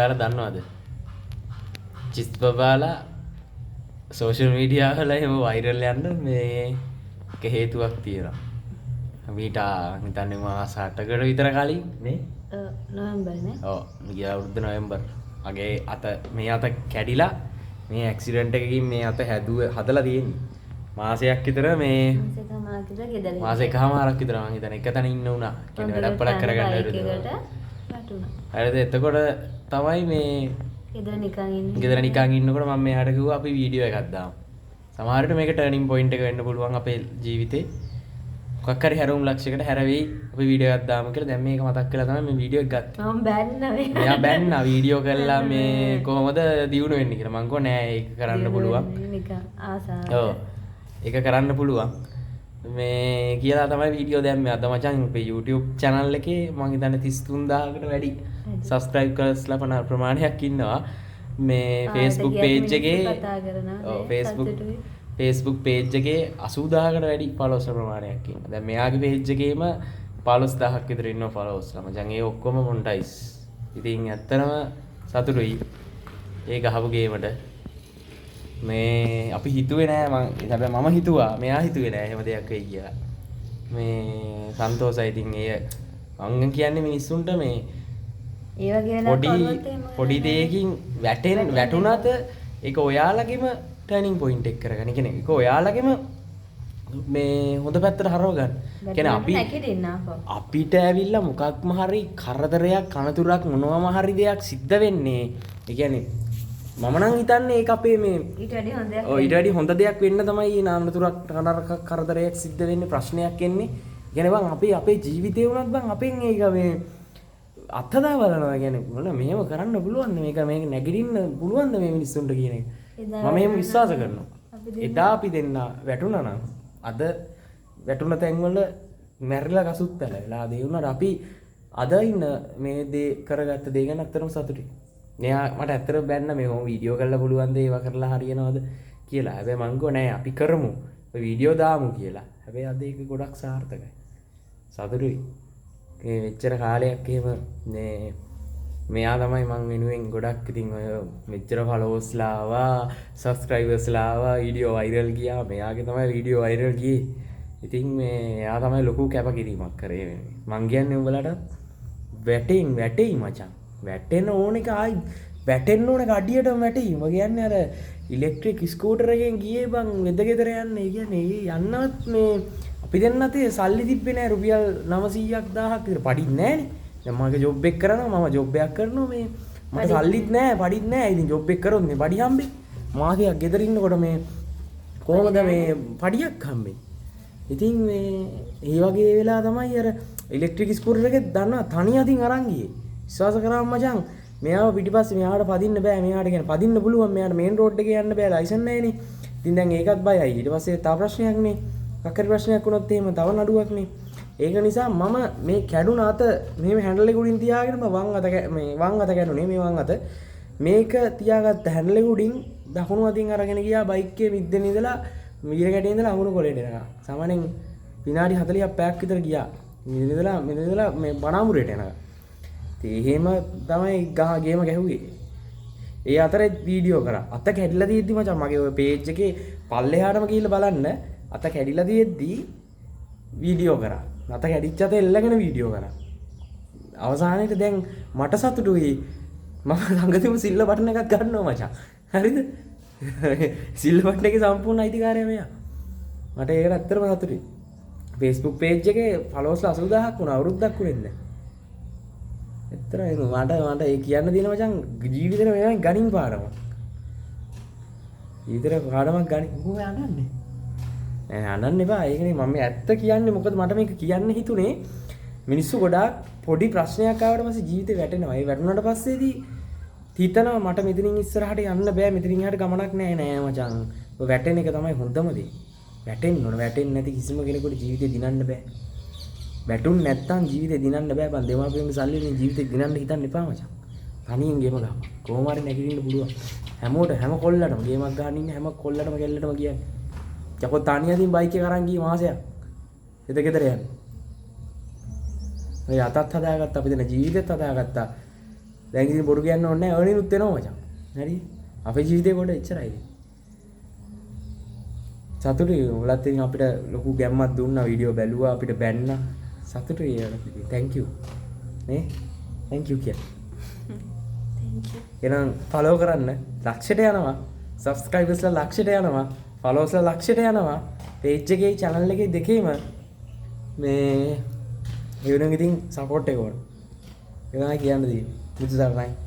ඔයාලා දන්නවද? චිස් බබාලා social media වල එහෙම වෛරල් යන්න මේ එක හේතුවක් තියෙනවා. මීට හිතන්නේ මාස 8කට විතර කලින් නේ? නොවැම්බර් නේ? ඔව් ගිය අවුරුද්ද නොවැම්බර්. මගේ අත මේ අත කැඩිලා මේ ඇක්සිඩන්ට් එකකින් මේ අත හදලා තියෙන්නේ. මාසයක් විතර මේ මාස එකමාරක් විතර මං හිතන්නේ එක තැන ඉන්න උනා. කියන්නේ වැඩක් පළක් කරගන්න බැරිද? හරිද? එතකොට තමයි මේ ගෙදර නිකන් ඉන්නකොට මම මෙයාට කිව්වා අපි වීඩියෝ එකක් දාමු. සමහර විට මේක ටර්නින් පොයින්ට් එක වෙන්න පුළුවන් අපේ ජීවිතේ. මොකක් හරි හැරවුම් ලක්ෂයකට හැරෙවි අපි වීඩියෝ එකක් දාමු කියලා. දැන් මේක මතක් කරලා තමයි මේ වීඩියෝ එක ගත්තේ. මම බැන්නා මේ. මෙයා බැන්නා වීඩියෝ කරලා මේ කොහොමද දියුණු වෙන්නේ කියලා. මං කිව්වා නෑ ඒක කරන්න පුළුවන්. නිකන් ආසාව. ඔව්. ඒක කරන්න පුළුවන්. මේ කියලා තමයි වීඩියෝ දැම්මේ. අද මචං අපේ YouTube channel එකේ මං හිතන්නේ 33000කට වැඩි subscribers ප්‍රමාණයක් ඉන්නවා. මේ Facebook page එකේ Facebook page එකේ 80000කට වැඩි followers ප්‍රමාණයක් ඉන්නවා. දැන් මෙයාගේ page එකේම 15000ක් විතර ඉන්නවා followers ලා. මචං ඒ ඔක්කොම monetize. ඉතින් ඇත්තටම සතුටුයි. ඒ ගහපු ගේමට. මේ අපි හිතුවේ නෑ හැබැයි මම හිතුවා මෙයා හිතුවේ නෑ එහෙම දෙයක් වෙයි කියලා. මේ සන්තෝෂයි. ඉතින් ඒ මං කියන්නේ මිනිස්සුන්ට මේ ඒ වගේ වෙලාවක පොඩි දෙයකින් වැටුණාත ඒක ඔයාලගේම ටර්නින් පොයින්ට් එක කරගන්න. කියන්නේ ඒක ඔයාලගේම මේ හොඳ පැත්තට හරව ගන්න. කියන්නේ අපි අපිට ඇවිල්ලා මොකක්ම හරි කරදරයක් අනතුරක් මොනවාම හරි දෙයක් සිද්ධ වෙන්නේ. ඒ කියන්නේ මම නම් හිතන්නේ ඒක අපේ මේ ඊට වැඩි හොඳ දෙයක් වෙන්න තමයි නානතුරක් කරදරයක් සිද්ධ වෙන්නේ ප්‍රශ්නයක් එන්නේ. කියන්නේ බං අපි අපේ ජීවිතේ වුණත් බං අපෙන් ඒක මේ අත්හදා බලනවා. කියන්නේ මොන මෙහෙම කරන්න පුළුවන් මේක නැගිටින්න පුළුවන්ද මේ මිනිස්සුන්ට කියන එක. මම එහෙම විශ්වාස කරනවා. එදා අපි දෙන්න වැටුණා නම් අද වැටුණ තැන්වල මැරිලා කසුත්තල වෙලා දේ වුණාට අපි අද ඉන්න මේ දේ කරගත්ත දේ ගැන අත්‍තරම සතුටුයි. මෙයා මට ඇත්තට බැන්න මේ හොම වීඩියෝ කරලා පුළුවන් ද ඒවා කරලා හරියනවද කියලා. හැබැයි මං ගෝ නෑ අපි කරමු. ඔය වීඩියෝ දාමු කියලා. හැබැයි අද ඒක ගොඩක් සාර්ථකයි. සතුටුයි. මේ මෙච්චර කාලයක් එහෙම මේ මෙයා තමයි මං වෙනුවෙන් ගොඩක් ඉතින් ඔය මෙච්චර followers-ලා ආවා, subscribers-ලා ආවා, වීඩියෝ වෛරල් ගියා. මෙයාගේ තමයි වීඩියෝ වෛරල් ගියේ. ඉතින් මේ එයා තමයි ලොකු කැපකිරීමක් කරේ වෙන්නේ. මං කියන්නේ උඹලට වැටෙයි මචං. වැටෙන්න ඕන එක ආයි වැටෙන්න ඕන කඩියටම වැටෙයි. මම කියන්නේ අර ඉලෙක්ට්‍රික් ස්කූටර් එකෙන් ගියේ බං වෙද ගෙදර යන්න. ඒ කියන්නේ යන්නවත් මේ අපි දෙන්න අතේ සල්ලි තිබ්බේ නෑ රුපියල් 900ක් 1000ක් විතර පඩින්නේ නෑනේ. දැන් මගේ ජොබ් එක කරනවා මම ජොබ් එකක් කරනවා මේ මට සල්ලිත් නෑ පඩිත් නෑ. ඉතින් ජොබ් එක කරොත් මේ පඩි හම්බෙන්නේ. මාසයක් ගෙදර ඉන්නකොට මේ කොහොමද මේ පඩියක් හම්බෙන්නේ? ඉතින් මේ ඒ වගේ වෙලා තමයි අර ඉලෙක්ට්‍රික් ස්කූටර් එකේ දන්නවා තනිය අතින් අරන් ගියේ. විශ්වාස කරාම මචං මෙයාව පිටිපස්සේ මෙයාට පදින්න බෑ. මෙයාට කියන්නේ පදින්න පුළුවන්. මෙයාට මේන් රෝඩ් එකේ යන්න බෑ. ලයිසන් නැහැනේ. ඉතින් දැන් ඒකත් බයයි. ඊට පස්සේ තව ප්‍රශ්නයක් නේ. කක්කරි ප්‍රශ්නයක් වුණොත් එහෙම තව නඩුවක් නේ. ඒක නිසා මම මේ කැඩුන අත මේ හැන්ඩල් එක උඩින් තියාගෙන වම් අත කැඩුනේ මේ වම් අත. මේක තියාගත්ත හැන්ඩල් එක උඩින් දකුණු අතින් අරගෙන ගියා බයික් එකේ මිද්දෙන ඉඳලා මීර කැටේ ඉඳලා අඟුරු කොලේට එනවා. සාමාන්‍යයෙන් විනාඩි 40ක් පැයක් විතර ගියා. මිදලා මේ බණාමුරේට එනවා. එහෙම තමයි ගේම ගැහුවේ. ඒ අතරේ වීඩියෝ කරා. අත කැඩිලා තියෙද්දි මචං මගේ ඔය පේජ් එකේ පල්ලෙහාටම ගිහිල්ලා බලන්න අත කැඩිලා තියෙද්දි වීඩියෝ කරා. අත කැඩිච්ච අත එල්ලගෙන වීඩියෝ කරා. අවසානයේට දැන් මට සතුටුයි. මම ළඟ තිබු සිල්ල බටන් එකක් ගන්නවා මචං. හරිද? සිල්ල බටන් එකේ සම්පූර්ණ අයිතිකාරයා මෙයා. මට ඒකට ඇත්තටම සතුටුයි. Facebook page එකේ followers 80000ක් වුණා අවුරුද්දක් උනේ නැහැ. එතරම් මට ඒ කියන්න දින මචං ජීවිතේ මේ ගණින් පාඩම. ජීවිතේ පාඩමක් ගණින් කොහොම අනන්නේ? නෑ අනන්න එපා. ඒකනේ මම ඇත්ත කියන්නේ මොකද මට මේක කියන්න හිතුනේ මිනිස්සු ගොඩාක් පොඩි ප්‍රශ්නයක් ආවට පස්සේ ජීවිතේ වැටෙනවා. ඒ වැටුණාට පස්සේදී හිතනවා මට මෙතනින් ඉස්සරහට යන්න බෑ. මෙතනින් එහාට ගමනක් නෑ මචං. ඔය වැටෙන එක තමයි හොඳම දේ. වැටෙන්න ඕන. වැටෙන්නේ නැති කිසිම කෙනෙකුට ජීවිතේ දිනන්න බෑ. වැටුන් නැත්තම් ජීවිතේ දිනන්න බෑ. බං දෙමාපියන්ගේ සල්ලි වලින් ජීවිතේ දිනන්න හිතන්න එපා මචං. තනියෙන් ගේම ගහම. කොහොම හරි නැගිටින්න පුළුවන්. හැම කොල්ලටම ගේමක් ගහන්න ඉන්න හැම කොල්ලටම කෙල්ලටම කියන්නේ. යකෝ තනියකින් බයික් එක අරන් ගියේ මාසයක්. එද ගෙදර යන්නේ. ඔය අතත් හදාගත්තා අපි දෙන ජීවිතෙත් හදාගත්තා. දැන් ඉතින් බොරු කියන්න ඕනේ නැහැ earning උත් වෙනවා මචං. හරි. අපේ ජීවිතේ කොට එච්චරයි. සතුටුයි ඔයාලත් ඉතින් අපිට ලොකු ගැම්මක් දුන්නා වීඩියෝ බැලුවා අපිට බැන්නා. සතුටුයි ඔයාලට. thank you. නේ? thank you කිය. thank you. එහෙනම් follow කරන්න. ලක්ෂයට යනවා. subscribersලා ලක්ෂයට යනවා. followersලා ලක්ෂයට යනවා. page එකේ channel එකේ දෙකේම මේ ඒ වෙනුවෙන් ඉතින් support එක ඕන. ඒක තමයි කියන්න තියෙන්නේ. බුදු දහමයි.